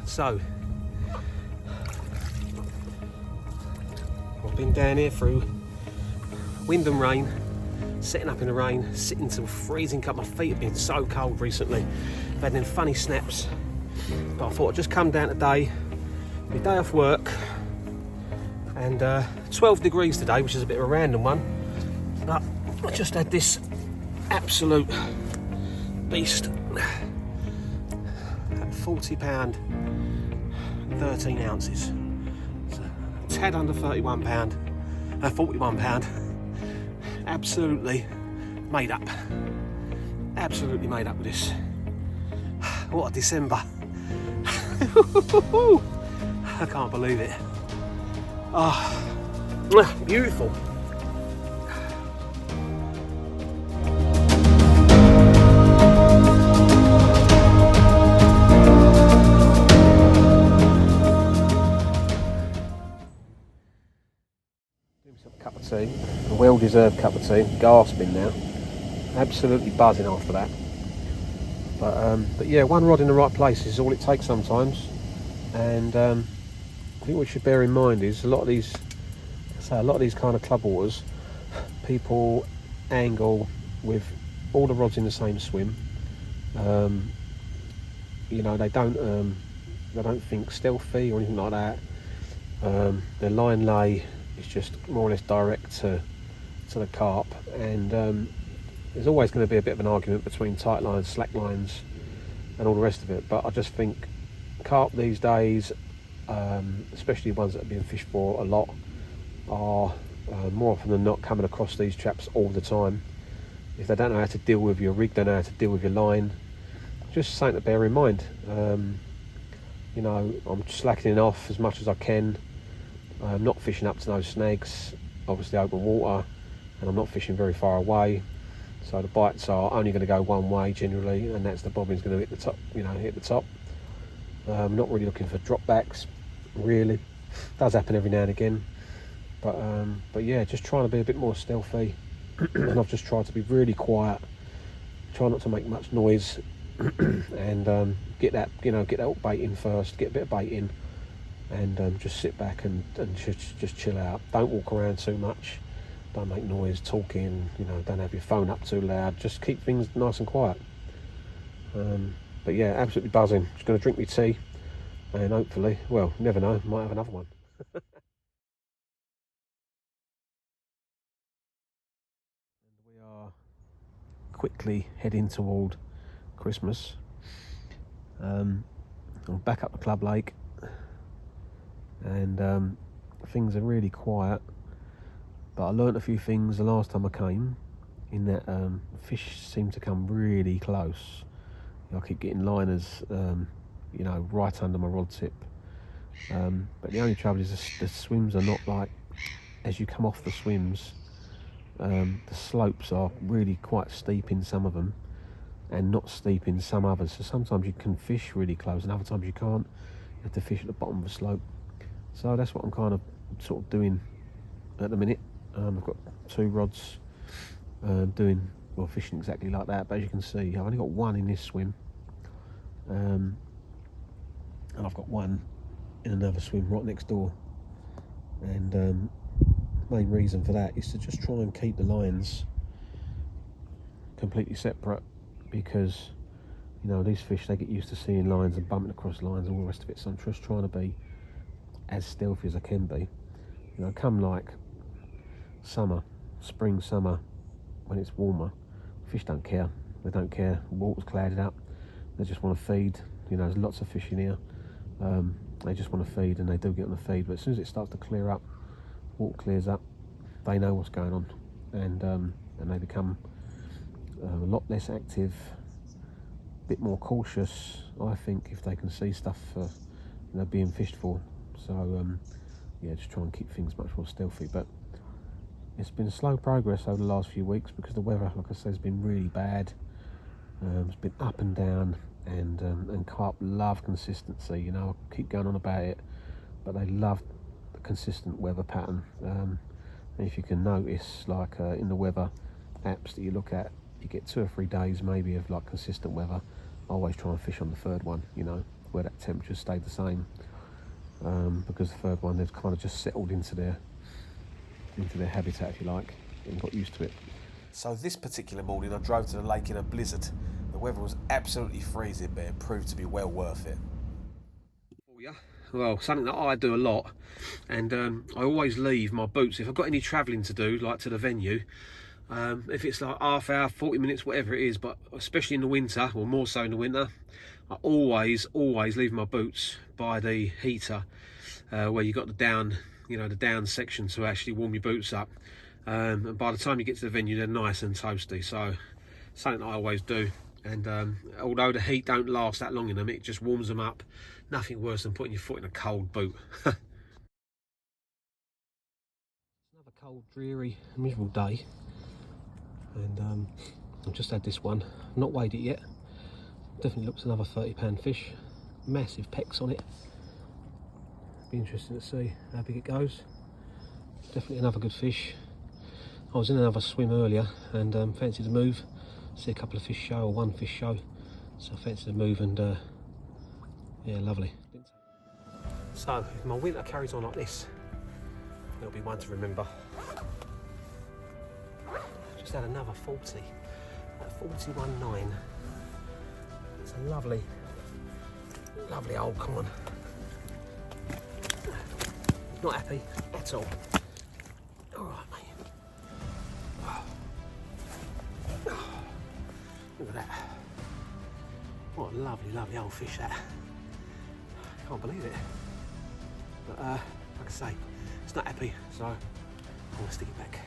So I've been down here through wind and rain, sitting up in the rain, sitting till freezing cut. My feet have been so cold recently. I've had them funny snaps, but I thought I'd just come down today, my day off work, and 12 degrees today, which is a bit of a random one, but I just had this absolute beast at £40, 13 ounces, so a tad under £41, £41. Absolutely made up with this. What a December. I can't believe it. Oh, beautiful. Cup of tea, a well-deserved cup of tea, gasping now, absolutely buzzing after that. But yeah, one rod in the right place is all it takes sometimes, and I think what we should bear in mind is a lot of these kind of club waters, people angle with all the rods in the same swim. You know, they don't think stealthy or anything like that. Their line lay is just more or less direct to the carp, and there's always going to be a bit of an argument between tight lines, slack lines, and all the rest of it. But I just think carp these days, especially ones that are being fished for a lot, are more often than not coming across these traps all the time. If they don't know how to deal with your rig, they know how to deal with your line. Just something to bear in mind. You know, I'm slackening off as much as I can. I'm not fishing up to no snags, obviously open water, and I'm not fishing very far away, so the bites are only going to go one way generally, and that's the bobbin's going to hit the top. You know, hit the top. Not really looking for drop backs, really. Does happen every now and again, but yeah, just trying to be a bit more stealthy, and I've just tried to be really quiet, try not to make much noise, and get that hook bait in first, get a bit of bait in, and just sit back and just chill out. Don't walk around too much, don't make noise talking, you know, don't have your phone up too loud, just keep things nice and quiet. But yeah, absolutely buzzing. Just going to drink my tea, and hopefully, well, never know, might have another one. We are quickly heading toward Christmas. I'm back up the club lake, and things are really quiet, but I learnt a few things the last time I came, in that fish seem to come really close. I keep getting liners, you know, right under my rod tip, but the only trouble is the swims are not like, as you come off the swims, the slopes are really quite steep in some of them and not steep in some others, so sometimes you can fish really close and other times you can't. You have to fish at the bottom of the slope. So that's what I'm kind of sort of doing at the minute. I've got two rods fishing exactly like that, but as you can see, I've only got one in this swim, and I've got one in another swim right next door, and the main reason for that is to just try and keep the lines completely separate, because you know, these fish, they get used to seeing lines and bumping across lines and all the rest of it, so I'm just trying to be as stealthy as I can be. You know, come like summer, spring, summer, when it's warmer, fish don't care. They don't care. The water's clouded up. They just want to feed. You know, there's lots of fish in here. They just want to feed, and they do get on the feed. But as soon as it starts to clear up, water clears up, they know what's going on, and they become a lot less active, a bit more cautious, I think, if they can see stuff being fished for. So yeah, just try and keep things much more stealthy. But it's been slow progress over the last few weeks because the weather, like I say, has been really bad. It's been up and down, and carp love consistency. You know, I keep going on about it, but they love the consistent weather pattern. And if you can notice, like in the weather apps that you look at, you get 2 or 3 days maybe of like consistent weather. always try and fish on the third one, you know, where that temperature stayed the same, because the third one they've kind of just settled into their habitat, if you like, and got used to it. So this particular morning I drove to the lake in a blizzard. The weather was absolutely freezing, but it proved to be well worth it. Well, something that I do a lot, and I always leave my boots, if I've got any travelling to do, like to the venue, if it's like half hour, 40 minutes, whatever it is, but especially in the winter, or more so in the winter, I always leave my boots by the heater, where you got the down, you know, the down section to actually warm your boots up. And by the time you get to the venue, they're nice and toasty. So something I always do. And although the heat don't last that long in them, it just warms them up. Nothing worse than putting your foot in a cold boot. Another cold, dreary, miserable day. And I've just had this one. I've not weighed it yet. Definitely looks another 30-pound fish. Massive pecks on it. Be interesting to see how big it goes. Definitely another good fish. I was in another swim earlier and fancied to move. See a couple of fish show, or one fish show. So I fancied to move, and yeah, lovely. So if my winter carries on like this, it'll be one to remember. Just had another 40 at 41.9. It's a lovely old con. Not happy at all. All right, mate. Look at that. What a lovely old fish that. Can't believe it. But like I say, it's not happy, so I'm gonna stick it back.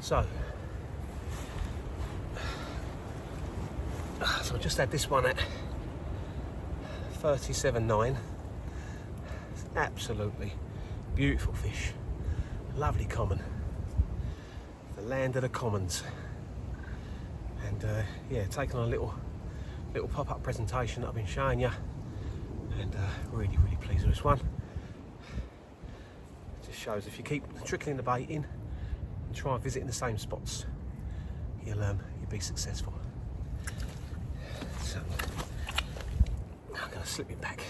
So I just had this one at 37.9. It's absolutely beautiful fish, lovely common, the land of the commons. And yeah, taking on a little pop-up presentation that I've been showing you, and really pleased with this one. It just shows if you keep trickling the bait in and try visiting the same spots, you'll be successful. So I'm going to slip it back.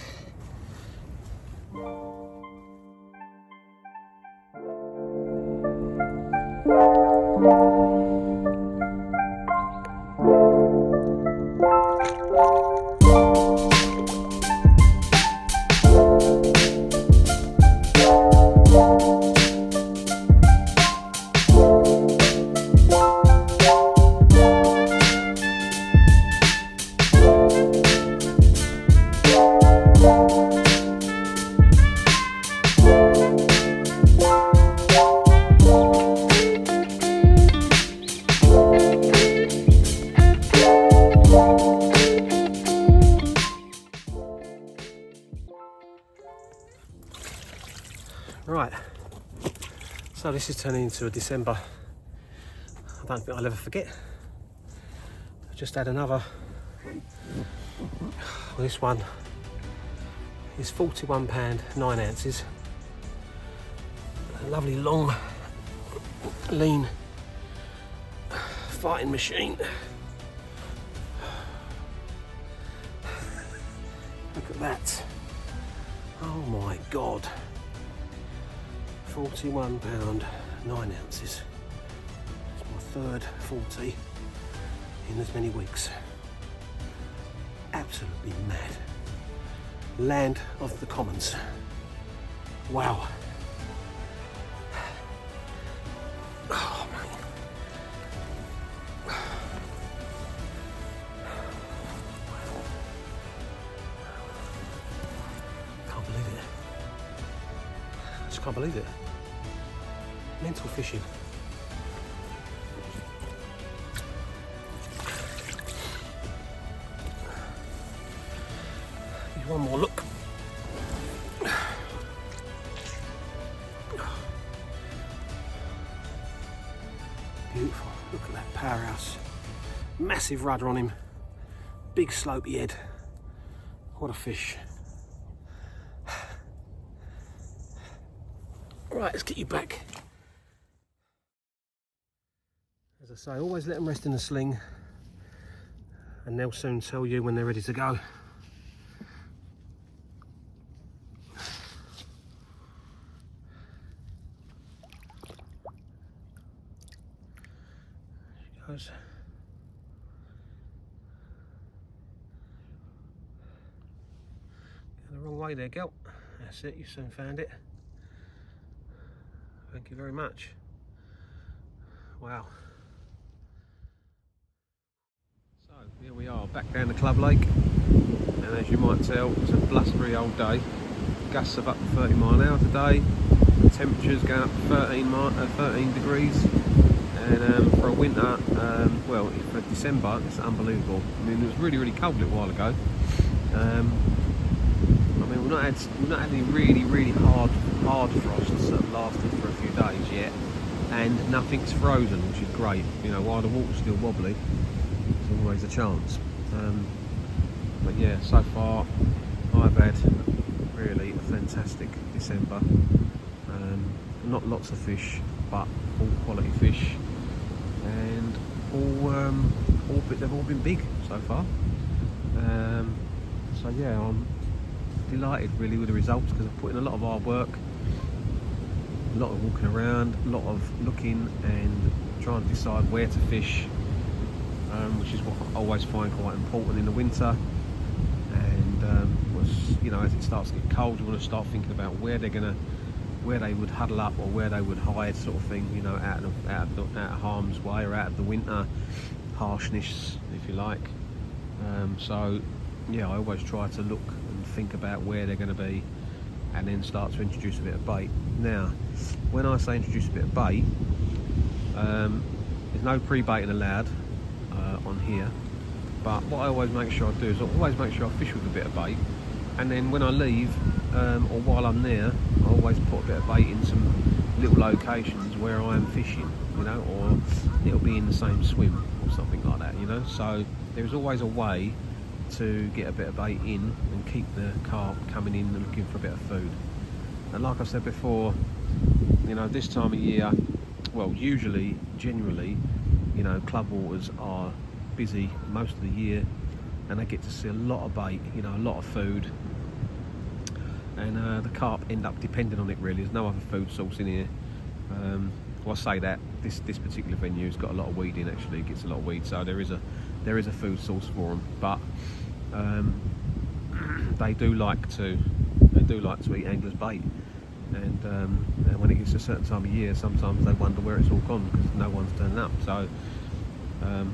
Right, so this is turning into a December I don't think I'll ever forget. I've just had another, well, this one is £41, 9 ounces. lovely long, lean fighting machine. Look at that. Oh my God. £41, 9 ounces. It's my third 40 in as many weeks. Absolutely mad. Land of the commons. Wow. Oh man. Can't believe it. I just can't believe it. Mental fishing. Here's one more look. Beautiful. Look at that powerhouse. Massive rudder on him. Big slopey head. What a fish. Right, let's get you back. As I say, always let them rest in the sling and they'll soon tell you when they're ready to go. There she goes. Going the wrong way there, girl. That's it, you soon found it. Thank you very much. Wow. So here we are back down the Club Lake, and as you might tell, it's a blustery old day. Gusts of up to 30 mile an hour today. The temperature's going up to 13 degrees, and for a winter, well, for December, it's unbelievable. I mean, it was really cold a little while ago. I mean, we've not had any really hard frosts that have lasted for a few days yet, and nothing's frozen, which is great. You know, while the water's still wobbly, there's always a chance. But yeah, so far I've had really a fantastic December. Not lots of fish, but all quality fish, and they've all been big so far. So yeah, I'm delighted really with the results, because I've put in a lot of hard work, a lot of walking around, a lot of looking and trying to decide where to fish, which is what I always find quite important in the winter. And you know, as it starts to get cold, you want to start thinking about where they would huddle up, or where they would hide, sort of thing. You know, out of harm's way, or out of the winter harshness, if you like. So yeah, I always try to look and think about where they're going to be, and then start to introduce a bit of bait. Now, when I say introduce a bit of bait, there's no pre-baiting allowed on here, but what I always make sure I do is I always make sure I fish with a bit of bait, and then when I leave, or while I'm there, I always put a bit of bait in some little locations where I am fishing, you know, or it'll be in the same swim or something like that, you know. So there's always a way to get a bit of bait in and keep the carp coming in and looking for a bit of food. And like I said before, you know, this time of year, well, generally, you know, club waters are busy most of the year, and they get to see a lot of bait, you know, a lot of food, and the carp end up depending on it really. There's no other food source in here. Well, I say that this particular venue's got a lot of weed in. Actually, it gets a lot of weed, so there is a food source for them. But they do like to eat anglers' bait, and when it gets to a certain time of year, sometimes they wonder where it's all gone, because no one's turning up. So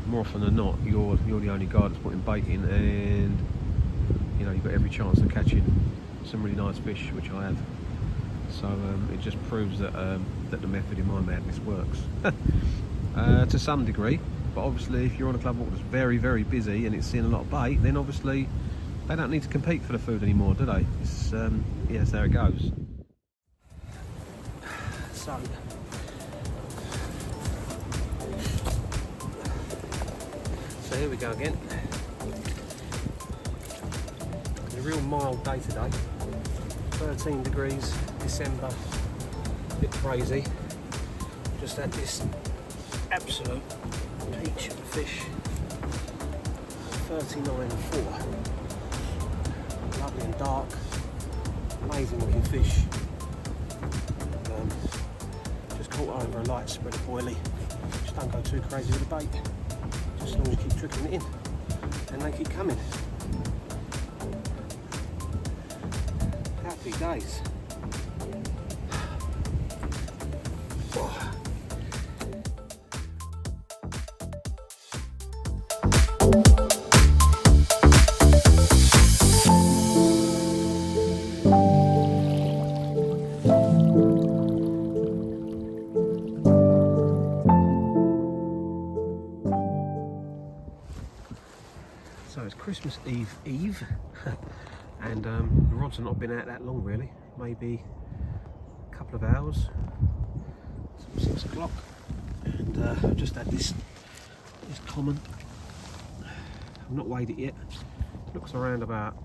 more often than not, you're the only guy that's putting bait in, and you know, you've got every chance of catching some really nice fish, which I have. So it just proves that that the method in my madness works to some degree. But obviously, if you're on a club water that's very busy and it's seeing a lot of bait, then obviously they don't need to compete for the food anymore, do they? It's yeah, that's how it goes. So here we go again. A real mild day today. 13 degrees, December. a bit crazy. Just had this absolute peach of a fish, 39.4. Lovely and dark, amazing looking fish. Just caught over a light spread of boilie. Just don't go too crazy with the bait. Just as long as you keep trickling it in, and they keep coming. Happy days. So it's Christmas Eve, and the rods have not been out that long really, maybe a couple of hours, 6 o'clock, and I've just had this common. I've not weighed it yet. It looks around about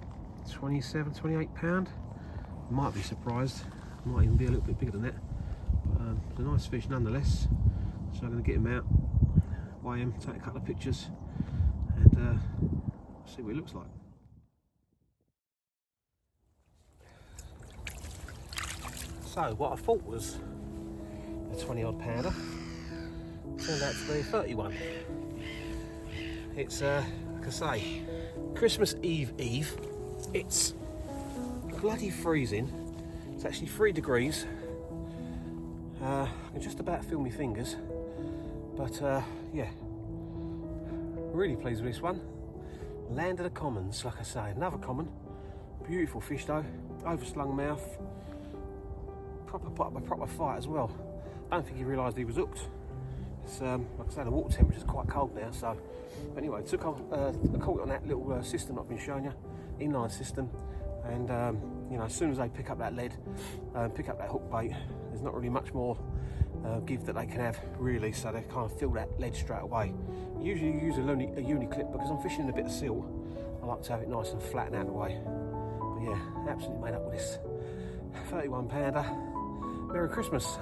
27, 28 pound. Might be surprised, might even be a little bit bigger than that, but it's a nice fish nonetheless. So I'm going to get him out, weigh him, take a couple of pictures, and see what it looks like. So what I thought was a 20 odd pounder turned out to be a 31. It's like I say, Christmas Eve. It's bloody freezing. It's actually 3 degrees. I can just about feel my fingers, but yeah, really pleased with this one. Land of the commons, like I say, another common. Beautiful fish though, overslung mouth. Proper fight as well. I don't think he realised he was hooked. It's like I say, the water temperature is quite cold now. So, but anyway, I caught it on that little system I've been showing you, inline system, and you know, as soon as they pick up that lead, pick up that hook bait, there's not really much more give that they can have really, so they kind of feel that lead straight away. Usually you use a uni clip because I'm fishing in a bit of silt. I like to have it nice and flat and out of the way. But yeah, absolutely made up with this 31 pounder. Merry Christmas.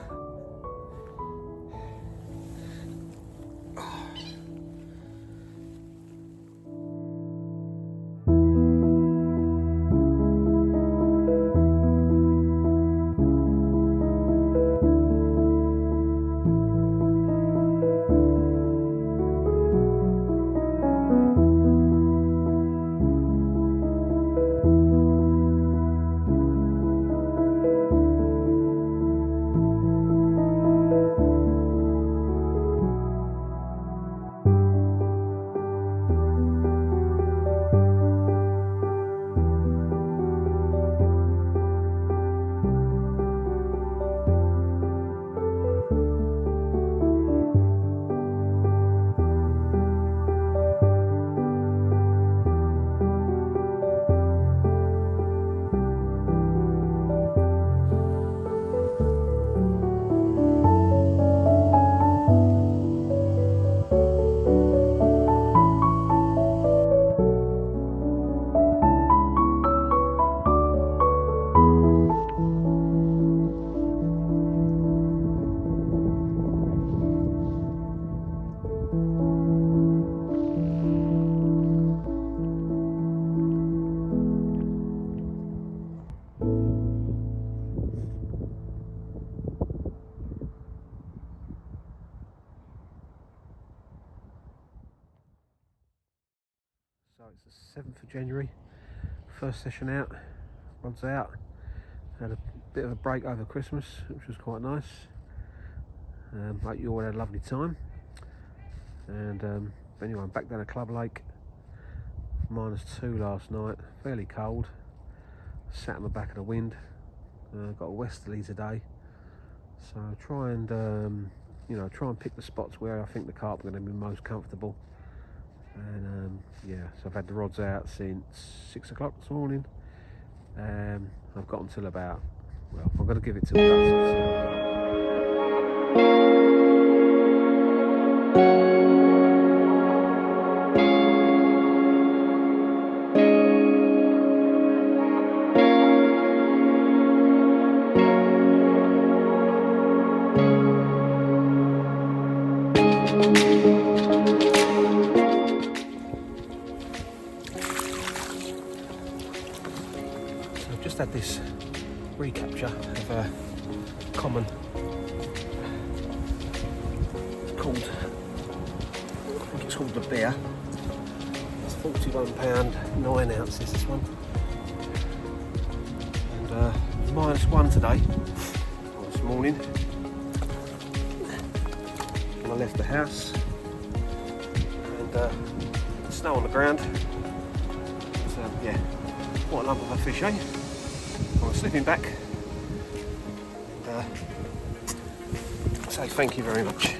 So it's the 7th of January, first session out, rods out. Had a bit of a break over Christmas, which was quite nice. Hope you all had a lovely time. And anyway, I'm back down at Club Lake, -2 last night, fairly cold. Sat on the back of the wind, got a westerly today. So try and try and pick the spots where I think the carp are going to be most comfortable. And yeah, so I've had the rods out since 6 o'clock this morning. I've got until about, well, I'm going to give it till dusk. I've just had this recapture of a common called, I think it's called the Bear. It's £41, 9 ounces this one. And -1 today, or this morning, when I left the house, and snow on the ground. So yeah, what a lump of a fish, eh? I'm slipping back, and say thank you very much.